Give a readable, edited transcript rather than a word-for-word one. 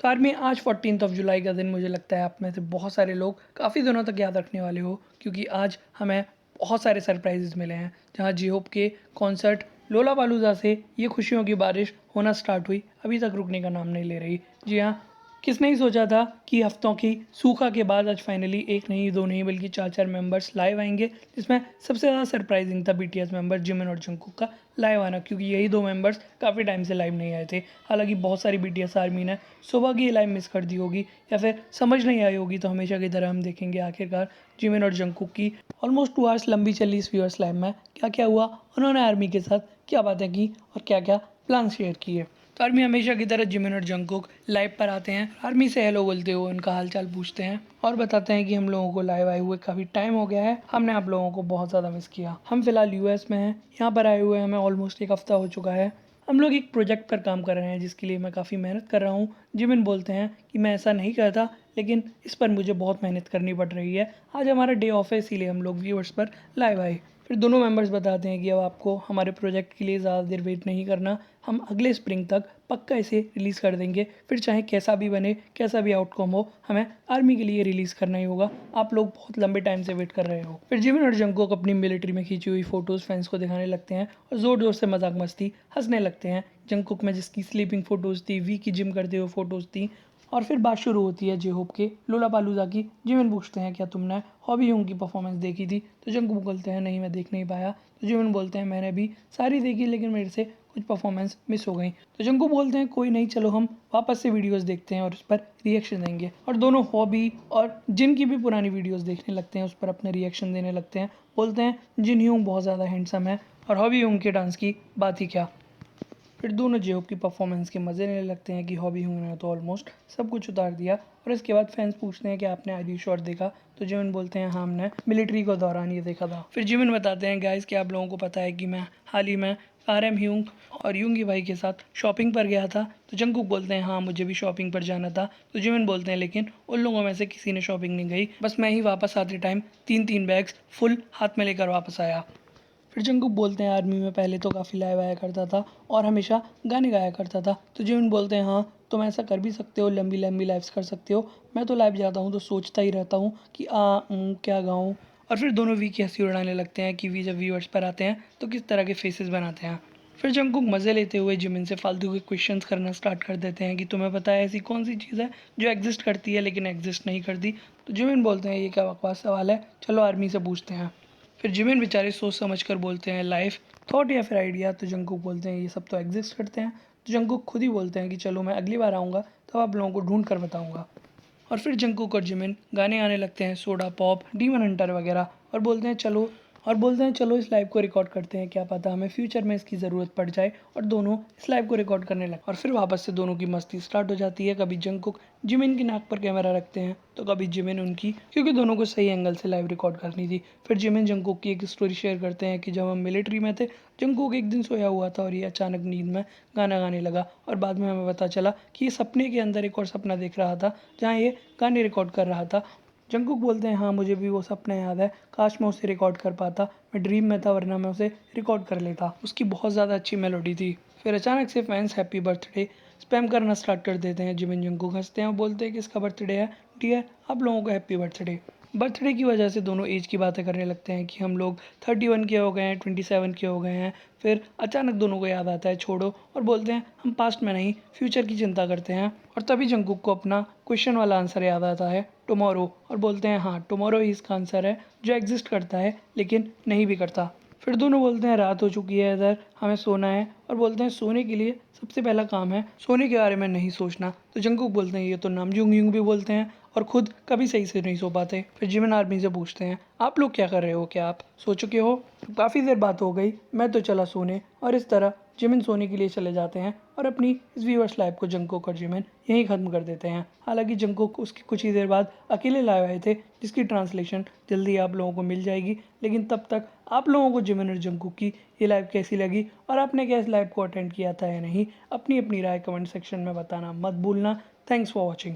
तो आर्मी आज 14 जुलाई का दिन मुझे लगता है आप में से बहुत सारे लोग काफ़ी दिनों तक याद रखने वाले हो, क्योंकि आज हमें बहुत सारे सरप्राइजेस मिले हैं। जहां जी होप के कॉन्सर्ट लोलापालूजा से ये खुशियों की बारिश होना स्टार्ट हुई, अभी तक रुकने का नाम नहीं ले रही। जी हाँ, किसने ही सोचा था कि हफ्तों की सूखा के बाद आज फाइनली एक नहीं दो नहीं बल्कि चार चार मेंबर्स लाइव आएंगे, जिसमें सबसे ज़्यादा सरप्राइजिंग था बीटीएस मेंबर जिमिन और जंगकुक का लाइव आना, क्योंकि यही दो मेंबर्स काफ़ी टाइम से लाइव नहीं आए थे। हालांकि बहुत सारी बीटीएस आर्मी ने सुबह की लाइव मिस कर दी होगी या फिर समझ नहीं आई होगी, तो हमेशा की तरह हम देखेंगे आखिरकार जिमिन और जंगकुक की ऑलमोस्ट 2 आवर्स लंबी चली इस व्यूअर्स लाइव में क्या क्या हुआ, उन्होंने आर्मी के साथ क्या बातें की और क्या क्या प्लान शेयर किए। तो आर्मी हमेशा की तरह जिमिन और जंगकुक लाइव पर आते हैं, आर्मी से हेलो बोलते हुए उनका हालचाल पूछते हैं और बताते हैं कि हम लोगों को लाइव आए हुए काफ़ी टाइम हो गया है, हमने आप लोगों को बहुत ज़्यादा मिस किया। हम फिलहाल यूएस में हैं, यहाँ पर आए हुए हमें ऑलमोस्ट एक हफ्ता हो चुका है। हम लोग एक प्रोजेक्ट पर काम कर रहे हैं जिसके लिए मैं काफ़ी मेहनत कर रहा हूँ। जिमिन बोलते हैं कि मैं ऐसा नहीं करता, लेकिन इस पर मुझे बहुत मेहनत करनी पड़ रही है। आज हमारा डे ऑफ है, इसीलिए हम लोग व्यूअर्स पर लाइव आए। फिर दोनों मेंबर्स बताते हैं कि अब आपको हमारे प्रोजेक्ट के लिए ज़्यादा देर वेट नहीं करना, हम अगले स्प्रिंग तक पक्का इसे रिलीज़ कर देंगे। फिर चाहे कैसा भी बने, कैसा भी आउटकम हो, हमें आर्मी के लिए रिलीज़ करना ही होगा। आप लोग बहुत लंबे टाइम से वेट कर रहे हो। फिर जिमिन और जंगकुक अपनी मिलिट्री में खींची हुई फ़ोटोज़ फैंस को दिखाने लगते हैं और ज़ोर ज़ोर से मजाक मस्ती हंसने लगते हैं। जंगकुक में जिसकी स्लीपिंग फ़ोटोज़ थी, वी की जिम करते हुए फ़ोटोज़ थी। और फिर बात शुरू होती है जे होप के लोलापालूजा की। जिमिन पूछते हैं क्या तुमने हॉबी होंग की परफॉर्मेंस देखी थी, तो जंगकुक बोलते हैं नहीं मैं देख नहीं पाया। तो जिमिन बोलते हैं मैंने भी सारी देखी, लेकिन मेरे से कुछ परफॉर्मेंस मिस हो गई। तो जंगकुक बोलते हैं कोई नहीं, चलो हम वापस से वीडियोस देखते हैं और उस पर रिएक्शन देंगे। और दोनों हॉबी और जिन की भी पुरानी वीडियोस देखने लगते हैं, उस पर अपने रिएक्शन देने लगते हैं। बोलते हैं जिन ह्यूंग बहुत ज़्यादा हैंडसम है और हॉबी ह्यूंग के डांस की बात ही क्या। फिर दोनों जेहोप की परफॉर्मेंस के मज़े लेने लगते हैं कि हॉबी हूँ ने तो ऑलमोस्ट सब कुछ उतार दिया। और इसके बाद फैंस पूछते हैं कि आपने आईडी शॉट देखा, तो जिमिन बोलते हैं हाँ हमने मिलिट्री को दौरान ये देखा था। फिर जिमिन बताते हैं गाइस कि आप लोगों को पता है कि मैं हाल ही में RM ह्यूंग और यूंगी भाई के साथ शॉपिंग पर गया था। तो जंगकुक बोलते हैं हाँ मुझे भी शॉपिंग पर जाना था। तो जिमिन बोलते हैं लेकिन उन लोगों में से किसी ने शॉपिंग नहीं गई, बस मैं ही वापस आते टाइम 3-3 बैग्स फुल हाथ में लेकर वापस आया। फिर जंगकुक बोलते हैं आर्मी में पहले तो काफ़ी लाइव आया करता था और हमेशा गाने गाया करता था। तो जिमिन बोलते हैं हाँ तुम ऐसा कर भी सकते हो, लंबी लंबी लाइव्स कर सकते हो। मैं तो लाइव जाता हूँ तो सोचता ही रहता हूँ कि क्या गाऊँ। और फिर दोनों वी की हंसी उड़ाने लगते हैं कि वी जब व्यूअर्स पर आते हैं तो किस तरह के फेसेस बनाते हैं। फिर जंगकुक मज़े लेते हुए जिमिन से फालतू के क्वेश्चंस करना स्टार्ट कर देते हैं कि तुम्हें पता है ऐसी कौन सी चीज़ है जो एग्जिस्ट करती है लेकिन एग्जिस्ट नहीं करती। तो जिमिन बोलते हैं ये क्या बकवास सवाल है, चलो आर्मी से पूछते हैं। फिर जिमिन बेचारे सोच समझ कर बोलते हैं लाइफ थॉट या फिर आइडिया। तो जंगकुक बोलते हैं ये सब तो एग्जिस्ट करते हैं। तो जंगकुक खुद ही बोलते हैं कि चलो मैं अगली बार आऊँगा तब आप लोगों को ढूंढ कर बताऊँगा। और फिर जंगकुक और जिमिन गाने आने लगते हैं, सोडा पॉप, डीमन हंटर वगैरह, और बोलते हैं चलो इस लाइव को रिकॉर्ड करते हैं, क्या पता हमें फ्यूचर में इसकी ज़रूरत पड़ जाए। और दोनों इस लाइव को रिकॉर्ड करने लगते और फिर वापस से दोनों की मस्ती स्टार्ट हो जाती है। कभी जंगकुक जिमिन की नाक पर कैमरा रखते हैं तो कभी जिमिन उनकी, क्योंकि दोनों को सही एंगल से लाइव रिकॉर्ड करनी थी। फिर जिमिन जंगकुक की एक स्टोरी शेयर करते हैं कि जब हम मिलिट्री में थे, जंगकुक एक दिन सोया हुआ था और ये अचानक नींद में गाना गाने लगा और बाद में हमें पता चला कि ये सपने के अंदर एक और सपना देख रहा था जहाँ ये गाने रिकॉर्ड कर रहा था। जंगकुक बोलते हैं हाँ मुझे भी वो सपना याद है, काश मैं उसे रिकॉर्ड कर पाता, मैं ड्रीम में था वरना मैं उसे रिकॉर्ड कर लेता, उसकी बहुत ज़्यादा अच्छी मेलोडी थी। फिर अचानक से फैंस हैप्पी बर्थडे स्पैम करना स्टार्ट कर देते हैं। जिमिन जंगकुक हंसते हैं और बोलते हैं कि इसका बर्थडे है, डियर आप लोगों को हैप्पी बर्थडे। बर्थडे की वजह से दोनों एज की बातें करने लगते हैं कि हम लोग 31 के हो गए हैं, 27 के हो गए हैं। फिर अचानक दोनों को याद आता है छोड़ो और बोलते हैं हम पास्ट में नहीं फ्यूचर की चिंता करते हैं। और तभी जंगकुक को अपना क्वेश्चन वाला आंसर याद आता है, टुमारो, और बोलते हैं हाँ टुमारो ही इसका आंसर है जो एग्जिस्ट करता है लेकिन नहीं भी करता। फिर दोनों बोलते हैं रात हो चुकी है इधर, हमें सोना है, और बोलते हैं सोने के लिए सबसे पहला काम है सोने के बारे में नहीं सोचना। तो जंगकुक बोलते हैं ये तो नामजूंग यूंग भी बोलते हैं और खुद कभी सही से नहीं सो पाते। फिर जिमिन आर्मी से पूछते हैं आप लोग क्या कर रहे हो, क्या आप सो चुके हो? तो काफ़ी देर बात हो गई, मैं तो चला सोने। और इस तरह जिमिन सोने के लिए चले जाते हैं और अपनी इस व्यूअर्स लाइव को जंगकुक और जिमिन यहीं ख़त्म कर देते हैं। हालांकि जंगकुक उसकी कुछ ही देर बाद अकेले लाइव आए थे, जिसकी ट्रांसलेशन जल्दी आप लोगों को मिल जाएगी। लेकिन तब तक आप लोगों को जिमिन और जंगकुक की ये लाइव कैसी लगी और आपने क्या इस लाइव को अटेंड किया था या नहीं, अपनी अपनी राय कमेंट सेक्शन में बताना मत भूलना। Thanks for watching.